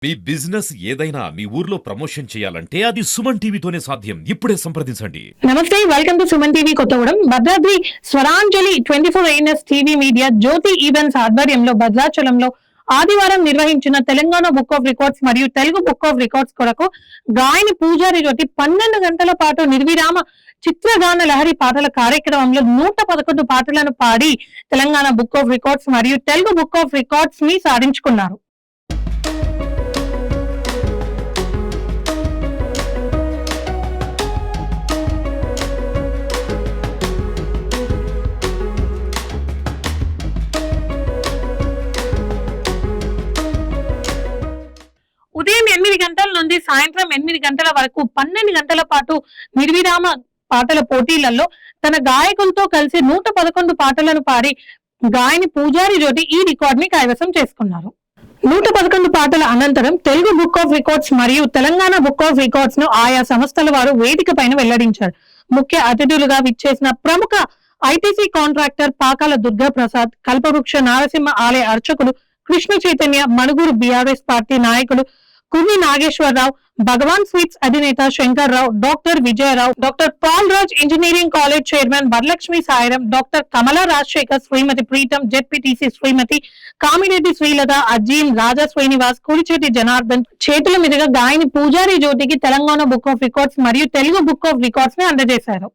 మీ business ఏదైనా మీ ఊర్లో promotion చేయాలంటే అది సుమన్ టీవీతోనే సాధ్యం. ఇప్పుడే సంప్రదించండి. నమస్తే, welcome to Suman TV Kothagudem. Bhadradri Swaranjali 24 TV media Jyothi events ఆధ్వర్యంలో భద్రాచలంలో ఆదివారం నిర్వహించిన తెలంగాణ బుక్ ఆఫ్ రికార్డ్స్ మరియు తెలుగు బుక్ ఆఫ్ రికార్డ్స్ కొరకు గాయని పూజారి జ్యోతి 12 గంటల పాటు నిర్విరామ చిత్రగాన లహరి పాటల కార్యక్రమంలో 111 పాటలను పాడి తెలంగాణ బుక్ ఆఫ్ రికార్డ్స్ మరియు తెలుగు బుక్ ఆఫ్ రికార్డ్స్ ని సాధించుకున్నారు. ఉదయం 8 గంటల నుండి సాయంత్రం 8 గంటల వరకు 12 గంటల పాటు నిర్విరామ పాటల పోటీలలో తన గాయకులతో కలిసి 111 పాటలను పాడి గాయని పూజారి జ్యోతి ఈ రికార్డ్ ని కైవసం చేసుకున్నారు. 111 పాటల అనంతరం తెలుగు బుక్ ఆఫ్ రికార్డ్స్ మరియు తెలంగాణ బుక్ ఆఫ్ రికార్డ్స్ ను ఆయా సంస్థల వారు వేదిక పైన వెల్లడించారు. ముఖ్య అతిథులుగా విచ్చేసిన ప్రముఖ ఐటీసీ కాంట్రాక్టర్ పాకాల దుర్గా ప్రసాద్, కల్పవృక్ష నారసింహ ఆలయ అర్చకులు కృష్ణ చైతన్య, మణుగూరు బీఆర్ఎస్ పార్టీ నాయకులు కుర్రి నాగేశ్వరరావు, భగవాన్ స్వీట్స్ అధినేత Shankar Rao, doctor Vijaya Rao, doctor Paul Raj engineering college chairman Varalakshmi Sairam, doctor Kamala Rajasekhar, Srimati Pritam, ZPTC Srimati Kamireddy Srilatha, Azeem, Raja Srinivas, Kudicheti Janardhan చేతుల మీదుగా గాయని పూజారి జ్యోతికి తెలంగాణ బుక్ ఆఫ్ రికార్డ్స్ మరియు తెలుగు బుక్ ఆఫ్ రికార్డ్స్ ని అందజేశారు.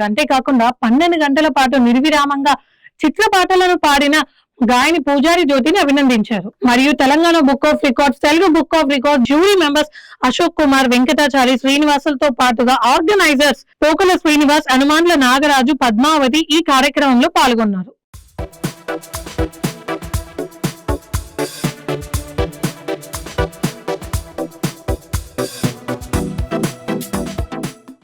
అంతేకాకుండా 12 గంటల పాటు నిర్విరామంగా చిత్రపాటలను పాడిన గాయని పూజారి జ్యోతిని అభినందించారు. మరియు Telangana book of records, Telugu book of records jury members Ashok Kumar, Venkatachari, శ్రీనివాసులతో పాటుగా ఆర్గనైజర్స్ పోకల శ్రీనివాస్, హనుమాన్ల నాగరాజు, పద్మావతి ఈ కార్యక్రమంలో పాల్గొన్నారు.